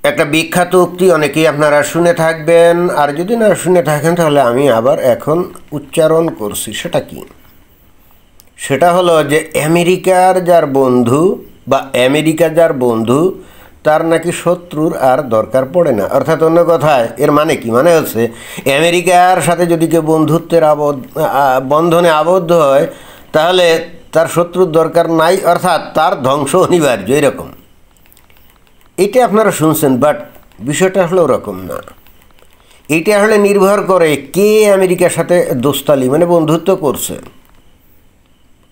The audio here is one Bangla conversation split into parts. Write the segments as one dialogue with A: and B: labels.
A: একটা বিখ্যাত উক্তি অনেকেই আপনারা শুনে থাকবেন, আর যদি না শুনে থাকেন তাহলে আমি আবার এখন উচ্চারণ করছি। সেটা কি? সেটা হলো যে আমেরিকা যার বন্ধু তার নাকি শত্রুর আর দরকার পড়ে না। অর্থাৎ অন্য কথায় এর মানে কি? মানে হচ্ছে আমেরিকার সাথে যদি কেউ বন্ধুত্বের বন্ধনে আবদ্ধ হয় তাহলে তার শত্রুর দরকার নাই, অর্থাৎ তার ধ্বংস অনিবার্য, এরকম। এটা আপনারা শুনছেন, বাট বিষয়টা হলো ওরকম না। এটা হলে নির্ভর করে কে আমেরিকার সাথে দোস্তালি মানে বন্ধুত্ব করছে,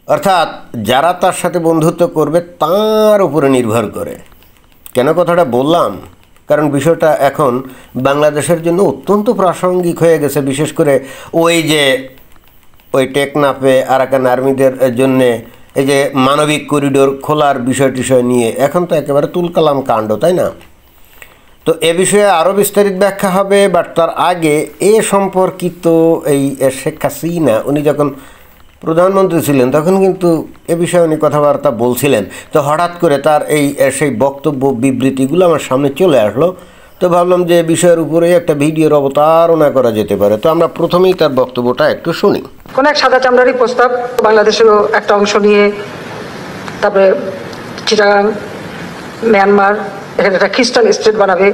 A: অর্থাৎ যারা তার সাথে বন্ধুত্ব করবে তার উপরে নির্ভর করে। কেন কথাটা বললাম? কারণ বিষয়টা এখন বাংলাদেশের জন্য অত্যন্ত প্রাসঙ্গিক হয়ে গেছে, বিশেষ করে ওই টেকনাফে আরাকান আর্মিদের জন্যে এই যে মানবিক করিডোর খোলার বিষয় নিয়ে এখন তো একেবারে তুলকালাম কাণ্ড, তাই না? তো এ বিষয়ে আরও বিস্তারিত ব্যাখ্যা হবে, বাট তার আগে এ সম্পর্কিত এই শেখ হাসিনা উনি যখন প্রধানমন্ত্রী ছিলেন তখন কিন্তু এ বিষয়ে উনি কথাবার্তা বলছিলেন। তো হঠাৎ করে তার সেই বক্তব্য বিবৃতিগুলো আমার সামনে চলে আসলো, তো ভাবলাম যে বিষয়ের উপরে একটা ভিডিওর অবতারণা করা যেতে পারে। তো আমরা প্রথমেই তার বক্তব্যটা একটু শুনি।
B: কোন এক সাদা চামড়ারই প্রস্তাব বাংলাদেশেরও একটা অংশ নিয়ে, তারপরে চিটাগাং, মিয়ানমার, এখানে একটা খ্রিস্টান স্টেট বানাবে।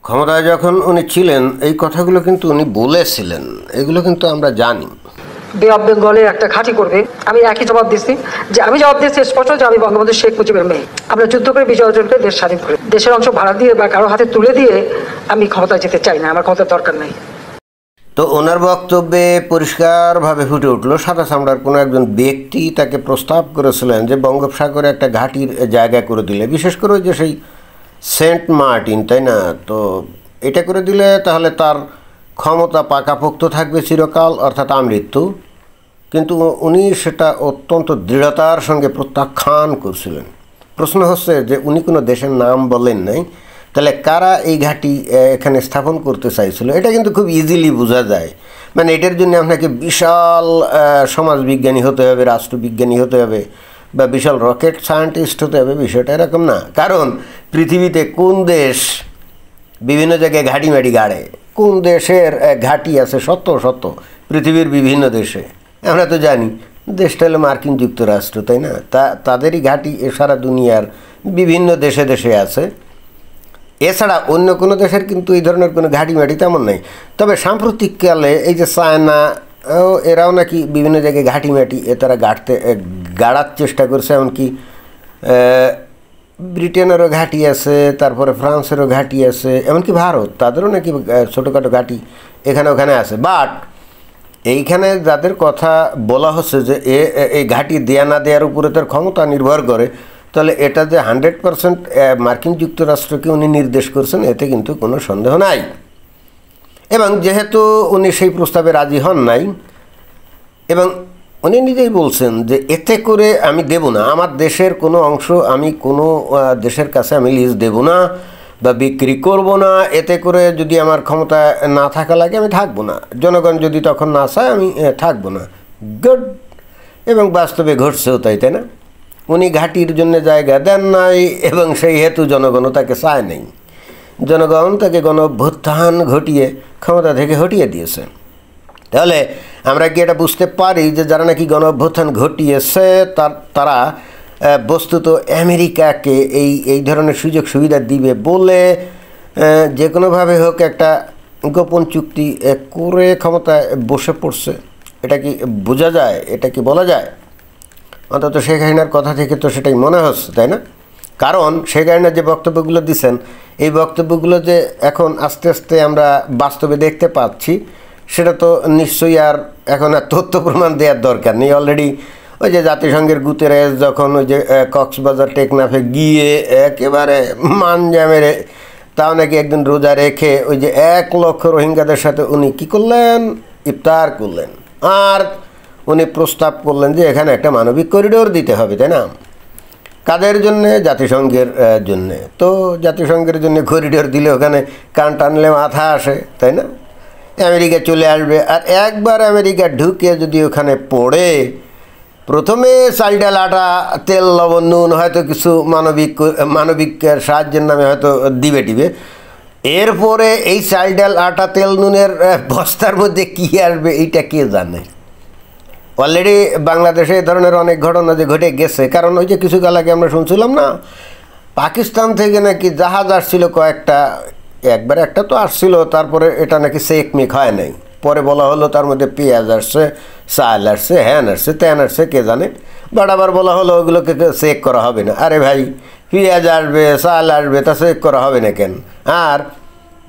A: ক্ষমতায় যখন উনি ছিলেন এই কথাগুলো কিন্তু উনি বলেছিলেন, এগুলো কিন্তু আমরা জানি।
B: বে অফ বেঙ্গলে একটা ঘাঁটি করবে। আমি একই জবাব দিচ্ছি, স্পষ্ট যে আমি বঙ্গবন্ধু শেখ মুজিবের মেয়ে। আমরা যুদ্ধ করে বিজয় অর্জন করে দেশ স্বাধীন করে দেশের অংশ ভাড়া দিয়ে বা কারো হাতে তুলে দিয়ে আমি ক্ষমতায় যেতে চাই না, আমার ক্ষমতার দরকার নেই।
A: তো ওনার বক্তব্যে পরিষ্কারভাবে ফুটে উঠলো সাদা চামড়ার কোনো একজন ব্যক্তি তাকে প্রস্তাব করেছিলেন যে বঙ্গোপসাগরে একটা ঘাঁটির জায়গা করে দিলে, বিশেষ করে যে সেই সেন্ট মার্টিন, তাই না? তো এটা করে দিলে তাহলে তার ক্ষমতা পাকাপোক্ত থাকবে চিরকাল, অর্থাৎ আমৃত্যু। কিন্তু উনি সেটা অত্যন্ত দৃঢ়তার সঙ্গে প্রত্যাখ্যান করছিলেন। প্রশ্ন হচ্ছে যে উনি কোনো দেশের নাম বলেন নাই, তাহলে কারা এই ঘাঁটি এখানে স্থাপন করতে চাইছিল? এটা কিন্তু খুব ইজিলি বোঝা যায়। মানে এটার জন্য আপনাকে বিশাল সমাজবিজ্ঞানী হতে হবে, রাষ্ট্রবিজ্ঞানী হতে হবে, বা বিশাল রকেট সায়েন্টিস্ট হতে হবে। বিষয়টা এরকম না। কারণ পৃথিবীতে কোন দেশ বিভিন্ন জায়গায় ঘাঁটি মাটি গাড়ে? কোন দেশের ঘাঁটি আছে শত পৃথিবীর বিভিন্ন দেশে? আমরা তো জানি দেশটা হলো মার্কিন যুক্তরাষ্ট্র, তাই না? তাদেরই ঘাঁটি সারা দুনিয়ার বিভিন্ন দেশে আছে। এছাড়া অন্য কোনো দেশের কিন্তু এই ধরনের কোনো ঘাঁটি মাটি তেমন নেই। তবে সাম্প্রতিককালে এই যে চায়না, এরাও নাকি বিভিন্ন জায়গায় ঘাঁটি মাটি তারা গাড়ার চেষ্টা করছে। এমনকি ব্রিটেনেরও ঘাঁটি আছে, তারপরে ফ্রান্সেরও ঘাঁটি আছে, এমনকি ভারত, তাদেরও নাকি ছোটোখাটো ঘাঁটি এখানে ওখানে আছে। বাট এইখানে যাদের কথা বলা হচ্ছে যে এই ঘাঁটি দেয়া না দেওয়ার উপরে তার ক্ষমতা নির্ভর করে, তাহলে এটা যে 100% মার্কিন যুক্তরাষ্ট্রকে উনি নির্দেশ করছেন এতে কিন্তু কোনো সন্দেহ নাই। এবং যেহেতু উনি সেই প্রস্তাবে রাজি হন নাই, এবং উনি নিজেই বলছেন যে এতে করে আমি দেব না, আমার দেশের কোনো অংশ আমি কোনো দেশের কাছে আমি লিজ দেব না বা বিক্রি করব না। এতে করে যদি আমার ক্ষমতা না থাকা লাগে আমি থাকবো না, জনগণ যদি তখন না চায় আমি থাকবো না। গুড। এবং বাস্তবে ঘটছেও তাই, তাই না? উনি ঘাঁটির জন্য জায়গা দেন নাই এবং সেই হেতু জনগণও তাকে চায় নাই। জনগণ তাকে গণঅভ্যুত্থান ঘটিয়ে ক্ষমতা থেকে হটিয়ে দিয়েছে। তাহলে আমরা কি এটা বুঝতে পারি যে যারা নাকি গণঅভ্যুত্থান ঘটিয়েছে তারা বস্তুত আমেরিকাকে এই ধরনের সুযোগ সুবিধা দিবে বলে যে কোনোভাবে হোক একটা গোপন চুক্তি করে ক্ষমতায় বসে পড়ছে? এটা কি বোঝা যায়? এটা কি বলা যায়? অন্তত শেখ হাসিনার কথা থেকে তো সেটাই মনে হচ্ছে, তাই না? কারণ শেখ হাসিনা যে বক্তব্যগুলো দিচ্ছেন এই বক্তব্যগুলো যে এখন আস্তে আস্তে আমরা বাস্তবে দেখতে পাচ্ছি, সেটা তো নিশ্চয়ই আর এখন আর তথ্য প্রমাণ দেওয়ার দরকার নেই। অলরেডি ওই যে জাতিসংঘের গুতেরেস যখন ওই যে কক্সবাজার টেকনাফে গিয়ে একেবারে মানজা মেরে, তাও নাকি একদিন রোজা রেখে ওই যে 1 লক্ষ রোহিঙ্গাদের সাথে উনি কী করলেন? ইফতার করলেন। আর উনি প্রস্তাব করলেন যে এখানে একটা মানবিক করিডোর দিতে হবে, তাই না? কাদের জন্যে? জাতিসংঘের জন্যে। তো জাতিসংঘের জন্য করিডোর দিলে ওখানে কান টানলে মাথা আসে, তাই না? আমেরিকা চলে আসবে, আর একবার আমেরিকা ঢুকে যদি ওখানে পড়ে প্রথমে চাল ডাল আটা তেল লবণ নুন হয়তো কিছু মানবিক সাহায্যের নামে হয়তো দিবে টিবে, এরপরে এই চাল ডাল আটা তেল নুনের বস্তার মধ্যে কী আসবে এইটা কে জানে। অলরেডি বাংলাদেশে এ ধরনের অনেক ঘটনা যে ঘটে গেছে, কারণ ওই যে কিছু কাল আগে আমরা শুনছিলাম না, পাকিস্তান থেকে নাকি জাহাজ আসছিল কয়েকটা, একবার একটা তো আসছিল, তারপরে এটা নাকি চেক মেক হয় নাই, পরে বলা হলো তার মধ্যে পেঁয়াজ আসছে, চাল আসছে, হ্যান আসছে, ত্যান আসছে, কে জানে, বাট আবার বলা হলো ওগুলোকে চেক করা হবে না। আরে ভাই, পেঁয়াজ আসবে, চাল আসবে, তা চেক করা হবে না কেন? আর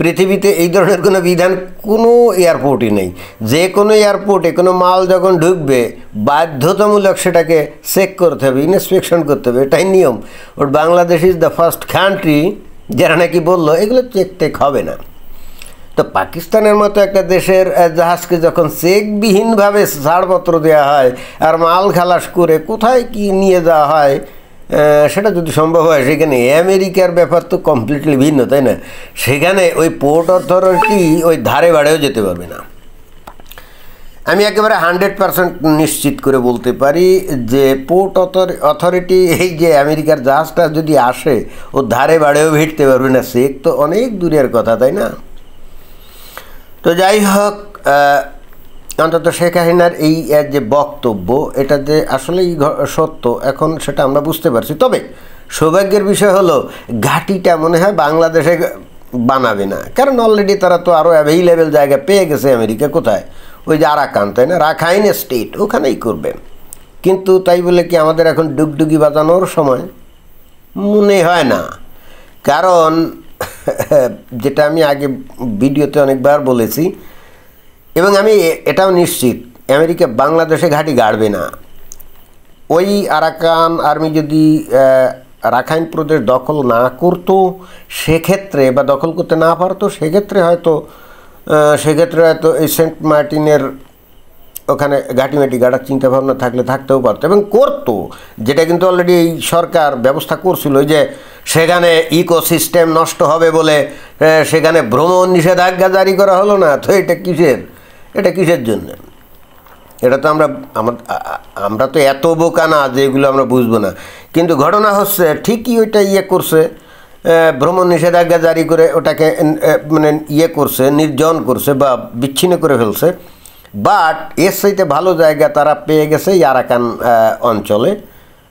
A: পৃথিবীতে এই ধরনের কোনো বিধান কোনো এয়ারপোর্টই নেই। যে কোনো এয়ারপোর্টে কোনো মাল যখন ঢুকবে বাধ্যতামূলক সেটাকে চেক করতে হবে, ইন্সপেকশন করতে হবে, এটাই নিয়ম। Or Bangladesh is the first country যারা নাকি বললো এগুলো চেক টেক হবে না। তো পাকিস্তানের মতো একটা দেশের জাহাজকে যখন চেকবিহীনভাবে ছাড়পত্র দেওয়া হয় আর মাল খালাস করে কোথায় কি নিয়ে যাওয়া হয়, সেটা যদি সম্ভব হয়, সেখানে আমেরিকার ব্যাপার তো কমপ্লিটলি ভিন্ন, তাই না? সেখানে ওই পোর্ট অথরিটি ওই ধারে বাড়েও যেতে পারবে না। আমি একেবারে 100% নিশ্চিত করে বলতে পারি যে পোর্ট অথরিটি এই যে আমেরিকার জাহাজটা যদি আসে ও ধারে বাড়েও ভিড়তে পারবে না, চেক তো অনেক দূরের কথা, তাই না? তো যাই হোক, অন্তত শেখ হাসিনার এই যে বক্তব্য, এটা যে আসলেই সত্য এখন সেটা আমরা বুঝতে পারছি। তবে সৌভাগ্যের বিষয় হলো ঘাঁটিটা মনে হয় বাংলাদেশে বানাবে না, কারণ অলরেডি তারা তো আরও অ্যাভেইলেবল জায়গা পেয়ে গেছে। আমেরিকা কোথায়? ওই যে আরাকান, তাই না, রাখাইন স্টেট, ওখানেই করবে। কিন্তু তাই বলে কি আমাদের এখন ডুগডুগি বাজানোর সময়? মনে হয় না। কারণ যেটা আমি আগে ভিডিওতে অনেকবার বলেছি, এবং আমি এটাও নিশ্চিত, আমেরিকা বাংলাদেশে ঘাঁটি গাড়বে না। ওই আরাকান আর্মি যদি রাখাইন প্রদেশ দখল না করতো সেক্ষেত্রে, বা দখল করতে না পারতো সেক্ষেত্রে হয়তো এই সেন্ট মার্টিনের ওখানে ঘাঁটিমাটি গাড়ার চিন্তাভাবনা থাকতেও পারতো এবং করতো, যেটা কিন্তু অলরেডি এই সরকার ব্যবস্থা করছিল। যে সেখানে ইকোসিস্টেম নষ্ট হবে বলে সেখানে ভ্রমণ নিষেধাজ্ঞা জারি করা হলো না। তো এটা কিসের জন্য? এটা তো আমরা তো এত বোকা না যে এগুলো আমরা বুঝবো না। কিন্তু ঘটনা হচ্ছে ঠিকই ওইটা করছে, ভ্রমণ নিষেধাজ্ঞা জারি করে ওটাকে মানে করছে, নির্জন করছে বা বিচ্ছিন্ন করে ফেলছে। বাট এর চাইতে ভালো জায়গা তারা পেয়ে গেছে এই আরাকান অঞ্চলে।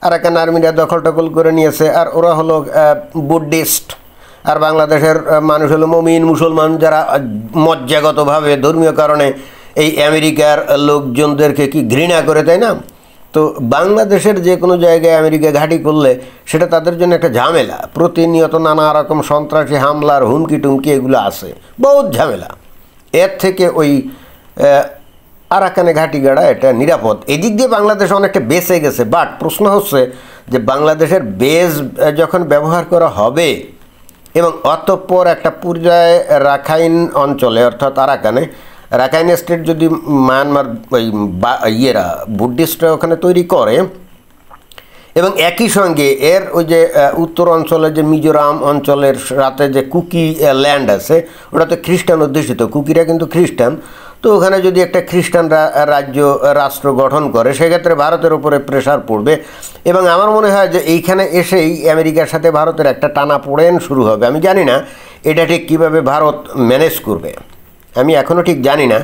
A: আরাকান আর্মিরা দখল করে নিয়েছে, আর ওরা হলো বুদ্ধিস্ট, আর বাংলাদেশের মানুষ হলো মমিন মুসলমান, যারা মজ্জাগতভাবে ধর্মীয় কারণে এই আমেরিকার লোকজনদেরকে কি ঘৃণা করে, তাই না? তো বাংলাদেশের যে কোনো জায়গায় আমেরিকা ঘাঁটি করলে সেটা তাদের জন্য একটা ঝামেলা। প্রতিনিয়ত নানা রকম সন্ত্রাসী হামলার হুমকি টুমকি এগুলো আছে, বহুত ঝামেলা। এর থেকে ওই আরাকানে ঘাঁটি গাড়া এটা নিরাপদ। এদিক দিয়ে বাংলাদেশ অনেকটা বেঁচে গেছে। বাট প্রশ্ন হচ্ছে যে বাংলাদেশের বেস যখন ব্যবহার করা হবে এবং অতঃপর একটা পর্যায়ে রাখাইন অঞ্চলে অর্থাৎ রাখাইন স্টেট যদি মায়ানমার ওই বুদ্ধিস্টরা ওখানে তৈরি করে, এবং একই সঙ্গে এর ওই যে উত্তর অঞ্চলে যে মিজোরাম অঞ্চলের রাতে যে কুকি ল্যান্ড আছে, ওটা তো খ্রিস্টান অধ্যুষিত, কুকিরা কিন্তু খ্রিস্টান। তো ওখানে যদি একটা খ্রিস্টান রাষ্ট্র গঠন করে সেক্ষেত্রে ভারতের উপরে প্রেশার পড়বে, এবং আমার মনে হয় যে এইখানে এসেই আমেরিকার সাথে ভারতের একটা টানাপোড়েন শুরু হবে। আমি জানি না এটা ঠিক কীভাবে ভারত ম্যানেজ করবে, আমি এখনও ঠিক জানি না।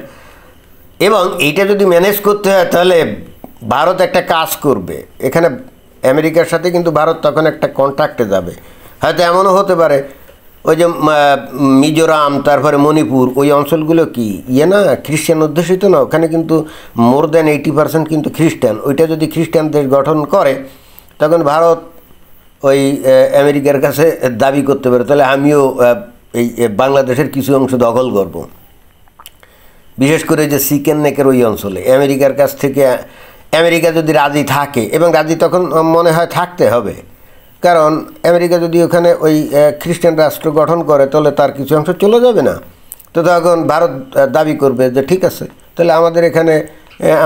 A: এবং এইটা যদি ম্যানেজ করতে হয় তাহলে ভারত একটা কাজ করবে, এখানে আমেরিকার সাথে কিন্তু ভারত তখন একটা কন্ট্রাক্টে যাবে। হয়তো এমনও হতে পারে ওই যে মিজোরাম, তারপরে মণিপুর, ওই অঞ্চলগুলো কি না খ্রিস্টান অধ্যুষিত না, ওখানে কিন্তু মোর দ্যান 80% কিন্তু খ্রিস্টান। ওইটা যদি খ্রিস্টান দেশ গঠন করে তখন ভারত ওই আমেরিকার কাছে দাবি করতে পারে, তাহলে আমিও এই বাংলাদেশের কিছু অংশ দখল করব। বিশেষ করে যে চিকেন নেকের ওই অঞ্চলে আমেরিকার কাছ থেকে আমেরিকা যদি রাজি থাকে, এবং রাজি তখন মনে হয় থাকতে হবে, কারণ আমেরিকা যদি ওখানে ওই খ্রিস্টান রাষ্ট্র গঠন করে তাহলে তার কিছু অংশ চলে যাবে না। তো তখন ভারত দাবি করবে যে ঠিক আছে, তাহলে আমাদের এখানে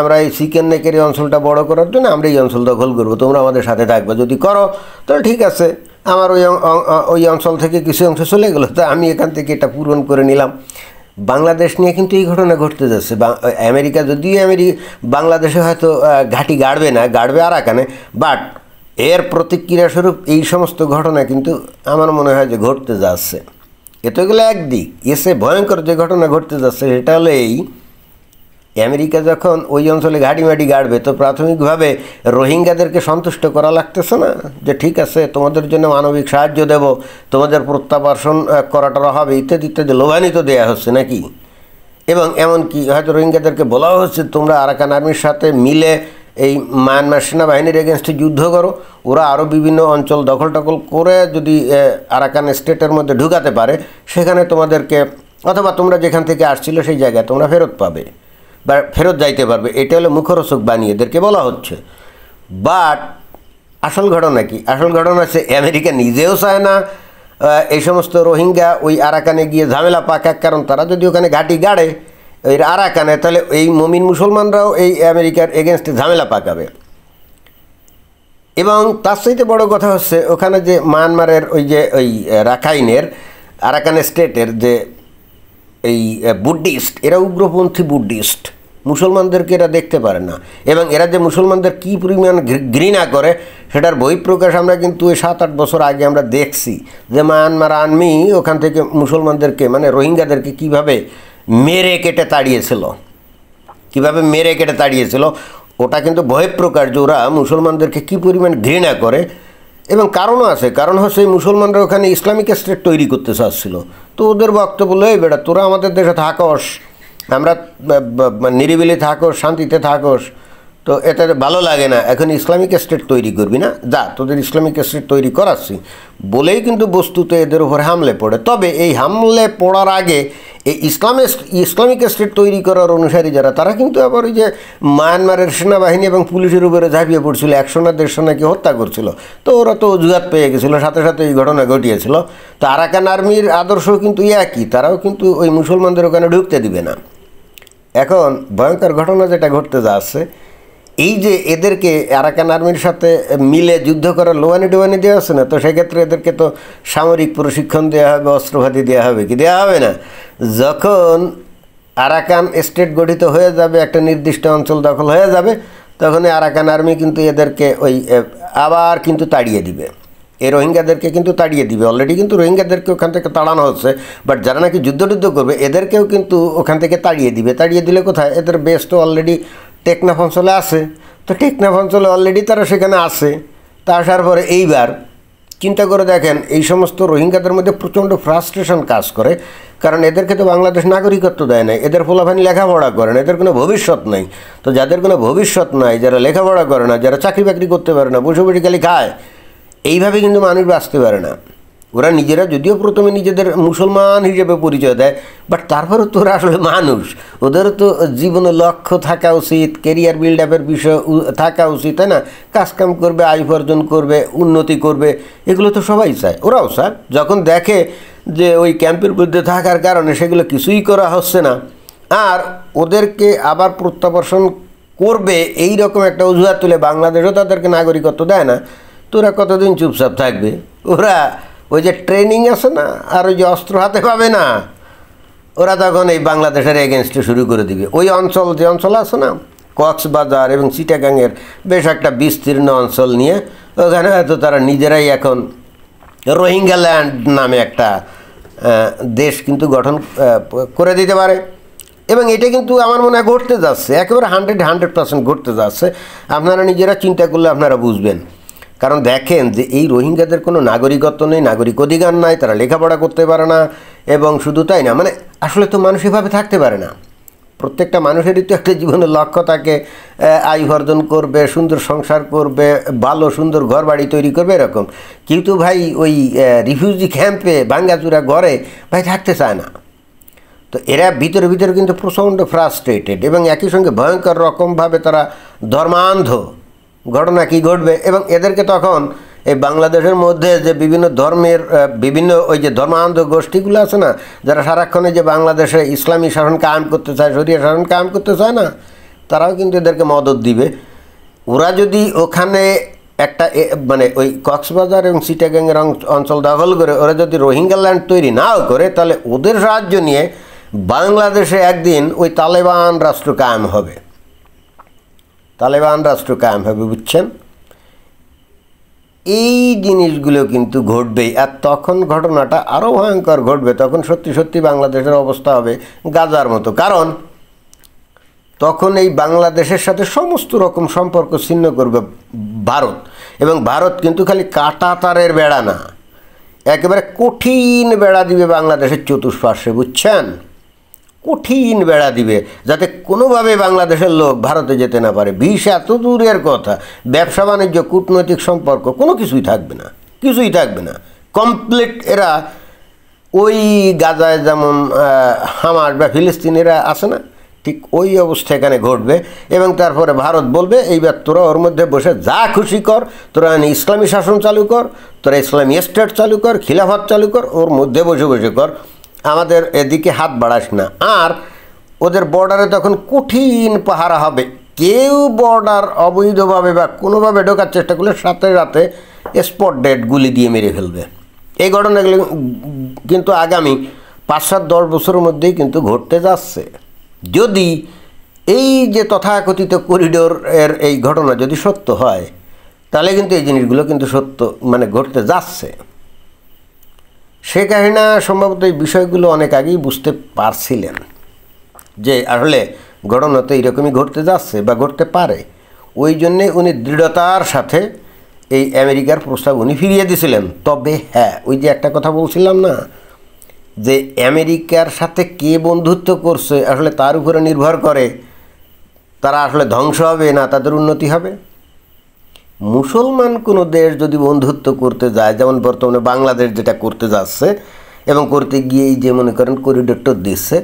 A: আমরা এই চিকেন নেকের এই অঞ্চলটা বড় করার জন্য আমরা এই অঞ্চল দখল করবো, তোমরা আমাদের সাথে থাকবে, যদি করো তাহলে ঠিক আছে, আমার ওই অঞ্চল থেকে কিছু অংশ চলে গেলো, তো আমি এখান থেকে এটা পূরণ করে নিলাম। বাংলাদেশ নিয়ে কিন্তু এই ঘটনা ঘটতে যাচ্ছে। আমেরিকা যদিও বাংলাদেশে হয়তো ঘাঁটি গাড়বে না, গাড়বে আরাকানে, বাট এর প্রতিক্রিয়া স্বরূপ এই সমস্ত ঘটনা কিন্তু আমার মনে হয় যে ঘটতে যাচ্ছে। এত গেলে একদিক, এসে ভয়ঙ্কর যে ঘটনা ঘটতে যাচ্ছে সেটা হলো এই, আমেরিকা যখন ওই অঞ্চলে ঘাঁটিমাটি গাড়বে তো প্রাথমিকভাবে রোহিঙ্গাদেরকে সন্তুষ্ট করা লাগতেছে না, যে ঠিক আছে তোমাদের জন্য মানবিক সাহায্য দেব, তোমাদের প্রত্যাবাসন করাটা হবে ইত্যাদি ইত্যাদি লোভান্বিত দেওয়া হচ্ছে নাকি। এবং এমনকি হয়তো রোহিঙ্গাদেরকে বলা হচ্ছে তোমরা আরাকান আর্মির সাথে মিলে এই মায়ানমার সেনাবাহিনীর এগেনস্টে যুদ্ধ করো, ওরা আরও বিভিন্ন অঞ্চল দখল টখল করে যদি আরাকান স্টেটের মধ্যে ঢুকাতে পারে সেখানে তোমাদেরকে, অথবা তোমরা যেখান থেকে আসছিল সেই জায়গায় তোমরা ফেরত পাবে বা ফেরত যাইতে পারবে, এটা হলো মুখরোচক বানিয়ে এদেরকে বলা হচ্ছে। বাট আসল ঘটনা কি? আসল ঘটনা হচ্ছে আমেরিকা নিজেও চায় না এই সমস্ত রোহিঙ্গা ওই আরাকানে গিয়ে ঝামেলা পাকাক, কারণ তারা যদি ওখানে ঘাঁটি গাড়ে ওই আরাকানে তাহলে এই মমিন মুসলমানরাও এই আমেরিকার এগেনস্টে ঝামেলা পাকাবে। এবং তার চাইতে বড় কথা হচ্ছে ওখানে যে মায়ানমারের ওই রাখাইনের আরাকান স্টেটের যে এই বুদ্ধিস্ট, এরা উগ্রপন্থী বুদ্ধিস্ট, মুসলমানদেরকে এরা দেখতে পারে না, এবং এরা যে মুসলমানদের কী পরিমাণ ঘৃণা করে সেটার বহিঃপ্রকাশ আমরা কিন্তু ওই 7-8 বছর আগে আমরা দেখছি, যে মায়ানমার আর্মি ওখান থেকে মুসলমানদেরকে মানে রোহিঙ্গাদেরকে কীভাবে মেরে কেটে তাড়িয়েছিল, ওটা কিন্তু বহিঃপ্রকাশ যে ওরা মুসলমানদেরকে কী পরিমাণ ঘৃণা করে। এবং কারণও আছে, কারণ হচ্ছে এই মুসলমানরা ওখানে ইসলামিক স্টেট তৈরি করতে চাচ্ছিল, তো ওদের বক্তব্য এই বেটা তোরা আমাদের দেশে থাকস, আমরা নিরিবিলি থাকস, শান্তিতে থাকস, তো এটা ভালো লাগে না, এখন ইসলামিক স্টেট তৈরি করবি না, যা তোদের ইসলামিক স্টেট তৈরি করাচ্ছি বলেই কিন্তু বস্তুতে এদের উপর হামলে পড়ে। তবে এই হামলে পড়ার আগে এই ইসলামিক স্টেট তৈরি করার অনুসারী যারা, তারা কিন্তু আবার ওই যে মায়ানমারের সেনাবাহিনী এবং পুলিশের উপরে ঝাঁপিয়ে পড়ছিল, 100 না 150 নাকি হত্যা করছিল, তো ওরা তো অজুহাত পেয়ে গেছিলো, সাথে সাথে এই ঘটনা ঘটিয়েছিল। তো আরাকান আর্মির আদর্শ কিন্তু একই, তারাও কিন্তু ওই মুসলমানদের ওখানে ঢুকতে দিবে না। এখন ভয়ঙ্কর ঘটনা যেটা ঘটতে যাচ্ছে, এই যে এদেরকে আরাকান আর্মির সাথে মিলে যুদ্ধ করার লোয়ানি টোয়ানি দেওয়া আছে না, তো সেক্ষেত্রে এদেরকে তো সামরিক প্রশিক্ষণ দেওয়া হবে, অস্ত্রপাতি দেওয়া হবে, কি দেওয়া হবে না? যখন আরাকান স্টেট গঠিত হয়ে যাবে, একটা নির্দিষ্ট অঞ্চল দখল হয়ে যাবে, তখন আরাকান আর্মি কিন্তু এদেরকে ওই আবার কিন্তু তাড়িয়ে দিবে, এই রোহিঙ্গাদেরকে কিন্তু তাড়িয়ে দিবে। অলরেডি কিন্তু রোহিঙ্গাদেরকে ওখান থেকে তাড়ানো হচ্ছে, বাট যারা নাকি যুদ্ধ করবে এদেরকেও কিন্তু ওখান থেকে তাড়িয়ে দিবে। তাড়িয়ে দিলে কোথায়? এদের বেস তো অলরেডি টেকনাফ অঞ্চলে আছে, তো টেকনাফ অঞ্চলে অলরেডি তারা সেখানে আছে। তা আসার পরে এইবার চিন্তা করে দেখেন, এই সমস্ত রোহিঙ্গাদের মধ্যে প্রচণ্ড ফ্রাস্ট্রেশন কাজ করে, কারণ এদেরকে তো বাংলাদেশ নাগরিকত্ব দেয় নাই, এদের পোলাপানি লেখাপড়া করে না, এদের কোনো ভবিষ্যৎ নেই। তো যাদের কোনো ভবিষ্যৎ নাই, যারা লেখাপড়া করে না, যারা চাকরি বাকরি করতে পারে না, বসে বসে খালি খায়, এইভাবে কিন্তু মানুষ বাঁচতে পারে না। ওরা নিজেরা যদিও প্রথমে নিজেদের মুসলমান হিসেবে পরিচয় দেয়, বাট তারপরেও তো ওরা আসলে মানুষ, ওদেরও তো জীবনে লক্ষ্য থাকা উচিত, কেরিয়ার বিল্ড আপের বিষয় থাকা উচিত, তাই না? কাজকাম করবে, আয় উপার্জন করবে, উন্নতি করবে, এগুলো তো সবাই চায়। ওরাও চায়। যখন দেখে যে ওই ক্যাম্পের মধ্যে থাকার কারণে সেগুলো কিছুই করা হচ্ছে না, আর ওদেরকে আবার প্রত্যাবর্ষণ করবে এই রকম একটা অজুহাত তুলে বাংলাদেশও তাদেরকে নাগরিকত্ব দেয় না, তো ওরা কতদিন চুপচাপ থাকবে? ওরা ওই যে ট্রেনিং আছে না, আর ওই যে অস্ত্র হাতে পাবে না, ওরা তখন এই বাংলাদেশের এগেনস্টে শুরু করে দিবে। ওই অঞ্চল যে অঞ্চল আছে না, কক্সবাজার এবং চিটাগাংয়ের বেশ একটা বিস্তীর্ণ অঞ্চল নিয়ে, ওখানে হয়তো তারা নিজেরাই এখন রোহিঙ্গা ল্যান্ড নামে একটা দেশ কিন্তু গঠন করে দিতে পারে। এবং এটা কিন্তু আমার মনে হয় ঘটতে যাচ্ছে, একেবারে 100% ঘটতে যাচ্ছে। আপনারা নিজেরা চিন্তা করলে আপনারা বুঝবেন। কারণ দেখেন যে এই রোহিঙ্গাদের কোনো নাগরিকত্ব নেই, নাগরিক অধিকার নাই, তারা লেখাপড়া করতে পারে না, এবং শুধু তাই না, মানে আসলে তো মানুষ এভাবে থাকতে পারে না। প্রত্যেকটা মানুষেরই তো একটা জীবনের লক্ষ্য থাকে, আয় উপার্জন করবে, সুন্দর সংসার করবে, ভালো সুন্দর ঘর বাড়ি তৈরি করবে, এরকম। কিন্তু ভাই ওই রিফিউজি ক্যাম্পে ভাঙ্গাচুরা ঘরে ভাই থাকতে চায় না। তো এরা ভিতরে ভিতরে কিন্তু প্রচণ্ড ফ্রাস্ট্রেটেড, এবং একই সঙ্গে ভয়ঙ্কর রকমভাবে তারা ধর্মান্ধ। ঘটনা কি ঘটবে? এবং এদেরকে তখন এই বাংলাদেশের মধ্যে যে বিভিন্ন ধর্মের বিভিন্ন ওই যে ধর্মান্ধ গোষ্ঠীগুলো আছে না, যারা সারাক্ষণে যে বাংলাদেশে ইসলামী শাসন কায়েম করতে চায়, শরিয়া শাসন কায়েম করতে চায় না, তারাও কিন্তু এদেরকে মদত দিবে। ওরা যদি ওখানে একটা মানে ওই কক্সবাজার এবং চিটাগাংয়ের অঞ্চল দখল করে ওরা যদি রোহিঙ্গা ল্যান্ড তৈরি নাও করে, তাহলে ওদের সাহায্য নিয়ে বাংলাদেশে একদিন ওই তালেবান রাষ্ট্র কায়েম হবে, তালেবান রাষ্ট্র কায়েম হবে, বুঝছেন? এই জিনিসগুলো কিন্তু ঘটবেই। আর তখন ঘটনাটা আরও ভয়ঙ্কর ঘটবে। তখন সত্যি সত্যি বাংলাদেশের অবস্থা হবে গাজার মতো। কারণ তখন এই বাংলাদেশের সাথে সমস্ত রকম সম্পর্ক ছিন্ন করবে ভারত। এবং ভারত কিন্তু খালি কাঁটা তারের বেড়া না, একেবারে কঠিন বেড়া দিবে বাংলাদেশের চতুষ্পার্শ্বে, বুঝছেন? কঠিন বেড়া দিবে, যাতে কোনোভাবে বাংলাদেশের লোক ভারতে যেতে না পারে। ভিসা এত দূরের কথা, ব্যবসা বাণিজ্য, কূটনৈতিক সম্পর্ক কোনো কিছুই থাকবে না, কিছুই থাকবে না। কমপ্লিট এরা ওই গাজায় যেমন হামাস বা ফিলিস্তিনিরা আছে না, ঠিক ওই অবস্থা এখানে ঘটবে। এবং তারপরে ভারত বলবে এইবার তোরা ওর মধ্যে বসে যা খুশি কর, তোরা ইসলামী শাসন চালু কর, তোরা ইসলামী স্টেট চালু কর, খিলাফত চালু কর, ওর মধ্যে বসে বসে কর, আমাদের এদিকে হাত বাড়াস না। আর ওদের বর্ডারে তখন কঠিন পাহারা হবে। কেউ বর্ডার অবৈধভাবে বা কোনোভাবে ঢোকার চেষ্টা করলে সাথে সাথে স্পট ডেড গুলি দিয়ে মেরে ফেলবে। এই ঘটনাগুলো কিন্তু আগামী 5-7-10 বছরের মধ্যেই কিন্তু ঘটতে যাচ্ছে। যদি এই যে তথাকথিত করিডোর এর এই ঘটনা যদি সত্য হয়, তাহলে কিন্তু এই জিনিসগুলো কিন্তু সত্য, মানে ঘটতে যাচ্ছে। শেখ হাসিনা সম্ভবত এই বিষয়গুলো অনেক আগেই বুঝতে পারছিলেন যে আসলে ঘটনা তো এইরকমই ঘটতে যাচ্ছে বা ঘটতে পারে। ওই জন্যে উনি দৃঢ়তার সাথে এই আমেরিকার প্রস্তাব উনি ফিরিয়ে দিয়েছিলেন। তবে হ্যাঁ, ওই যে একটা কথা বলছিলাম না, যে আমেরিকার সাথে কে বন্ধুত্ব করছে আসলে তার উপরে নির্ভর করে তারা আসলে ধ্বংস হবে না তাদের উন্নতি হবে। মুসলমান কোনো দেশ যদি বন্ধুত্ব করতে যায়, যেমন বর্তমানে বাংলাদেশ যেটা করতে যাচ্ছে এবং করতে গিয়েই যে মনে করেন করিডোরটা দিচ্ছে,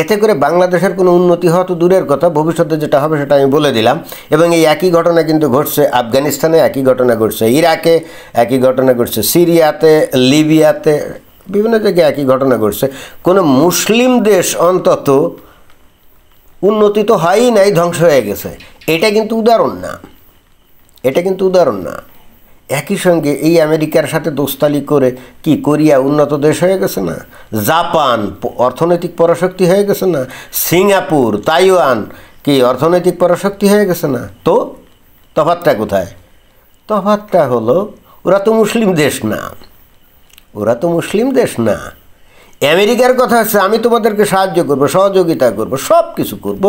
A: এতে করে বাংলাদেশের কোনো উন্নতি হওয়া তো দূরের কথা, ভবিষ্যতে যেটা হবে সেটা আমি বলে দিলাম। এবং এই একই ঘটনা কিন্তু ঘটছে আফগানিস্তানে, একই ঘটনা ঘটছে ইরাকে, একই ঘটনা ঘটছে সিরিয়াতে, লিবিয়াতে, বিভিন্ন জায়গায় একই ঘটনা ঘটছে। কোনো মুসলিম দেশ অন্তত উন্নতি তো হয়ই নাই, ধ্বংস হয়ে গেছে। এটা কিন্তু উদাহরণ না, এটা কিন্তু উদাহরণ না। একই সঙ্গে এই আমেরিকার সাথে দোস্তালি করে কি কোরিয়া উন্নত দেশ হয়ে গেছে না? জাপান অর্থনৈতিক পরাশক্তি হয়ে গেছে না? সিঙ্গাপুর, তাইওয়ান কি অর্থনৈতিক পরাশক্তি হয়ে গেছে না? তো তফাৎটা কোথায়? তফাৎটা হলো ওরা তো মুসলিম দেশ না, ওরা তো মুসলিম দেশ না। আমেরিকার কথা হচ্ছে আমি তোমাদেরকে সাহায্য করব, সহযোগিতা করব, সব কিছু করব,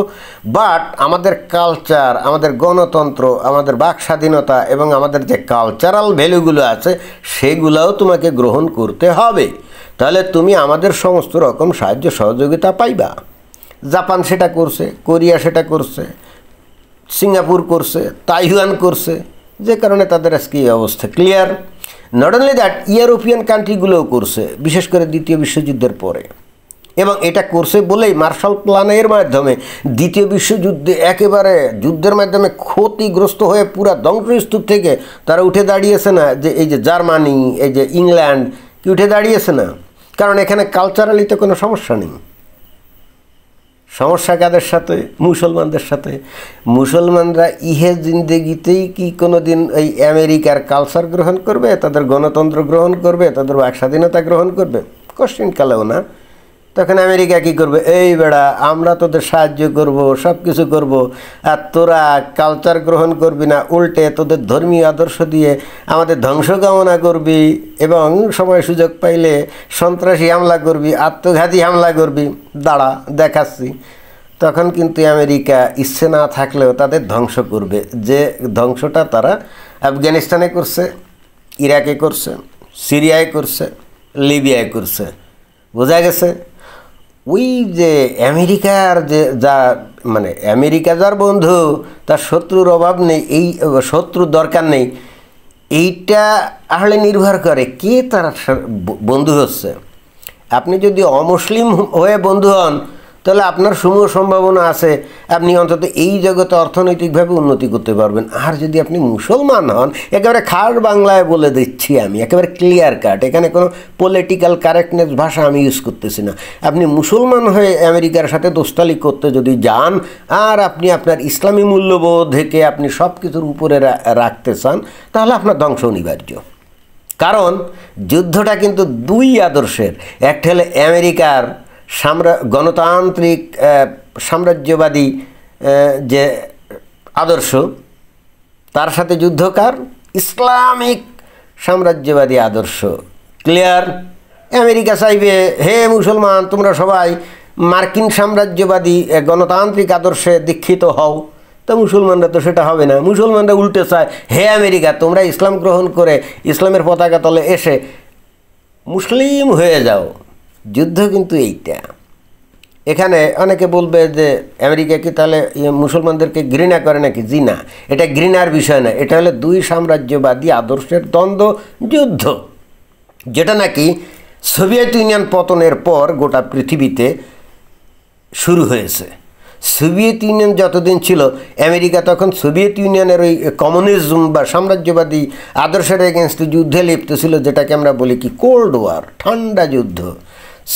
A: বাট আমাদের কালচার, আমাদের গণতন্ত্র, আমাদের বাক স্বাধীনতা এবং আমাদের যে কালচারাল ভ্যালুগুলো আছে সেগুলোও তোমাকে গ্রহণ করতে হবে, তাহলে তুমি আমাদের সমস্ত রকম সাহায্য সহযোগিতা পাইবা। জাপান সেটা করছে, কোরিয়া সেটা করছে, সিঙ্গাপুর করছে, তাইওয়ান করছে, যে কারণে তাদের আজকে এই অবস্থা। Clear? Not only that, European কান্ট্রিগুলোও করছে, বিশেষ করে দ্বিতীয় বিশ্বযুদ্ধের পরে। এবং এটা করছে বলেই মার্শাল প্ল্যানের মাধ্যমে দ্বিতীয় বিশ্বযুদ্ধে একেবারে যুদ্ধের মাধ্যমে ক্ষতিগ্রস্ত হয়ে পুরা ধ্বংসস্তূপ থেকে তারা উঠে দাঁড়িয়েছে না, যে এই যে জার্মানি, এই যে ইংল্যান্ড কি উঠে দাঁড়িয়েছে না? কারণ এখানে কালচারালি তো কোনো সমস্যা নেই। সমস্যা কাদের সাথে? মুসলমানদের সাথে। মুসলমানরা ইহে জিন্দেগিতেই কি কোনো দিন এই আমেরিকার কালচার গ্রহণ করবে, তাদের গণতন্ত্র গ্রহণ করবে, তাদের বাক স্বাধীনতা গ্রহণ করবে? কোশ্চিন কালেও না। তখন আমেরিকা কি করবে? এই বেড়া, আমরা তোদের সাহায্য করব, সব কিছু করব, আর তোরা কালচার গ্রহণ করবি না, উল্টে তোদের ধর্মীয় আদর্শ দিয়ে আমাদের ধ্বংস কামনা করবি এবং সময় সুযোগ পাইলে সন্ত্রাসী হামলা করবি, আত্মঘাতী হামলা করবি। দাঁড়া দেখাচ্ছি। তখন কিন্তু আমেরিকা ইচ্ছে না থাকলেও তাদের ধ্বংস করবে, যে ধ্বংসটা তারা আফগানিস্তানে করছে, ইরাকে করছে, সিরিয়ায় করছে, লিবিয়ায় করছে। বোঝা গেছে? ওই যে আমেরিকার যে যা মানে আমেরিকা যার বন্ধু তার শত্রুর অভাব নেই, এই শত্রুর দরকার নেই, এইটা আসলে নির্ভর করে কে তার বন্ধু হচ্ছে। আপনি যদি অমুসলিম হয়ে বন্ধু হন তাহলে আপনার সমূহ সম্ভাবনা আছে আপনি অন্তত এই জগতে অর্থনৈতিকভাবে উন্নতি করতে পারবেন। আর যদি আপনি মুসলমান হন, একেবারে খাট বাংলায় বলে দিচ্ছি আমি, একেবারে ক্লিয়ার কাট, এখানে কোনো পলিটিক্যাল কারেক্টনেস ভাষা আমি ইউজ করতেছি না। আপনি মুসলমান হয়ে আমেরিকার সাথে দোস্তালি করতে যদি যান আর আপনি আপনার ইসলামী মূল্যবোধ থেকে আপনি সব কিছুর উপরে রাখতে চান, তাহলে আপনার ধ্বংস অনিবার্য। কারণ যুদ্ধটা কিন্তু দুই আদর্শের, একটা হলে আমেরিকার গণতান্ত্রিক সাম্রাজ্যবাদী যে আদর্শ, তার সাথে যুদ্ধ কার? ইসলামিক সাম্রাজ্যবাদী আদর্শ। ক্লিয়ার? আমেরিকা চাইবে, হে মুসলমান তোমরা সবাই মার্কিন সাম্রাজ্যবাদী গণতান্ত্রিক আদর্শে দীক্ষিত হও, তো মুসলমানরা তো সেটা হবে না। মুসলমানরা উল্টে চায়, হে আমেরিকা তোমরা ইসলাম গ্রহণ করে ইসলামের পতাকা তলে এসে মুসলিম হয়ে যাও। যুদ্ধ কিন্তু এইটা। এখানে অনেকে বলবে যে আমেরিকা কি তাহলে মুসলমানদেরকে ঘৃণা করে নাকি? জি না, এটা ঘৃণার বিষয় না, এটা হলো দুই সাম্রাজ্যবাদী আদর্শের দ্বন্দ্ব যুদ্ধ, যেটা নাকি সোভিয়েত ইউনিয়ন পতনের পর গোটা পৃথিবীতে শুরু হয়েছে। সোভিয়েত ইউনিয়ন যতদিন ছিল, আমেরিকা তখন সোভিয়েত ইউনিয়নের ওই কমিউনিজম বা সাম্রাজ্যবাদী আদর্শের এগেনস্টে যুদ্ধে লিপ্ত ছিল, যেটাকে আমরা বলি কি কোল্ড ওয়ার, ঠান্ডা যুদ্ধ।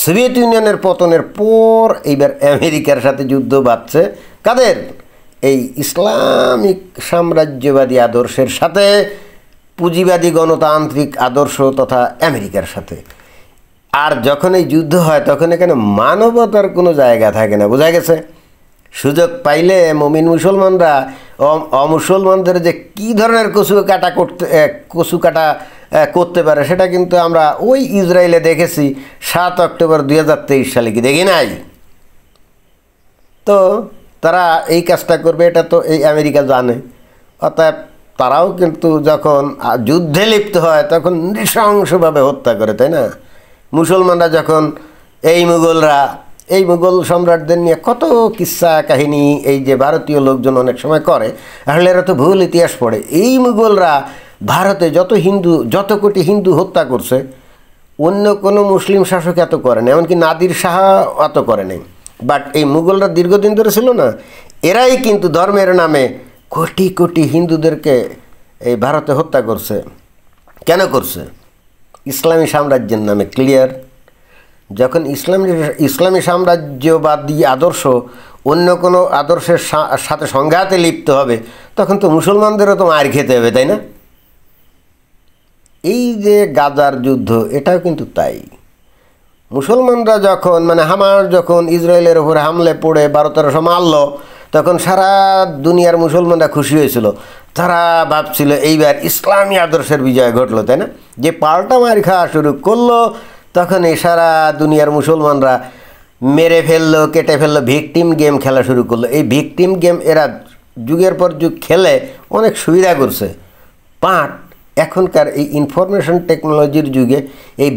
A: সোভিয়েত ইউনিয়নের পতনের পর এইবার আমেরিকার সাথে যুদ্ধ বাঁধছে কাদের? এই ইসলামিক সাম্রাজ্যবাদী আদর্শের সাথে, পুঁজিবাদী গণতান্ত্রিক আদর্শ তথা আমেরিকার সাথে। আর যখন এই যুদ্ধ হয় তখন এখানে মানবতার কোনো জায়গা থাকে না। বোঝা গেছে? সুযোগ পাইলে মুমিন মুসলমানরা অমুসলমানদের যে কী ধরনের কচু কাটা করতে পারে সেটা কিন্তু আমরা ওই ইসরায়েলে দেখেছি 7 অক্টোবর 2023 সালে। কি দেখি নাই? তো তারা এই কাজটা করবে এটা তো এই আমেরিকা জানে। অতএব তারাও কিন্তু যখন যুদ্ধে লিপ্ত হয় তখন নৃশংসভাবে হত্যা করে, তাই না? মুসলমানরা যখন এই মুঘল সম্রাটদের নিয়ে কত কিস্সা কাহিনী এই যে ভারতীয় লোকজন অনেক সময় করে, আসলে এরা তো ভুল ইতিহাস পড়ে। এই মুঘলরা ভারতে যত কোটি হিন্দু হত্যা করছে, অন্য কোনো মুসলিম শাসক এত করে না, এমনকি নাদির শাহ এত করে নাই। বাট এই মুঘলরা দীর্ঘদিন ধরে ছিল না, এরাই কিন্তু ধর্মের নামে কোটি কোটি হিন্দুদেরকে এই ভারতে হত্যা করছে। কেন করছে? ইসলামী সাম্রাজ্যের নামে। ক্লিয়ার? যখন ইসলামী সাম্রাজ্যবাদী আদর্শ অন্য কোনো আদর্শের সাথে সংঘাতে লিপ্ত হবে, তখন তো মুসলমানদেরও তো মার খেতে হবে, তাই না? এই যে গাজার যুদ্ধ, এটাও কিন্তু তাই। মুসলমানরা যখন হামাস যখন ইসরায়েলের উপরে হামলে পড়ে 12-1300 মারল, তখন সারা দুনিয়ার মুসলমানরা খুশি হয়েছিল। তারা ভাবছিল এইবার ইসলামী আদর্শের বিজয় ঘটলো, তাই না? যে পাল্টা মার খাওয়া শুরু করলো, তখন এই সারা দুনিয়ার মুসলমানরা মেরে ফেললো, কেটে ফেললো, ভিকটিম গেম খেলা শুরু করলো। এই ভিকটিম গেম এরা যুগের পর যুগ খেলে অনেক সুবিধা করছে। বাট এখনকার এই ইনফরমেশন টেকনোলজির যুগে এই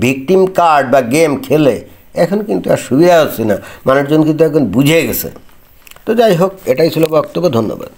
A: ভিকটিম কার্ড বা গেম খেলে এখন কিন্তু আর সুবিধা হচ্ছে না। মানুষজন কিন্তু এখন বুঝে গেছে। তো যাই হোক, এটাই ছিল বক্তব্য। ধন্যবাদ।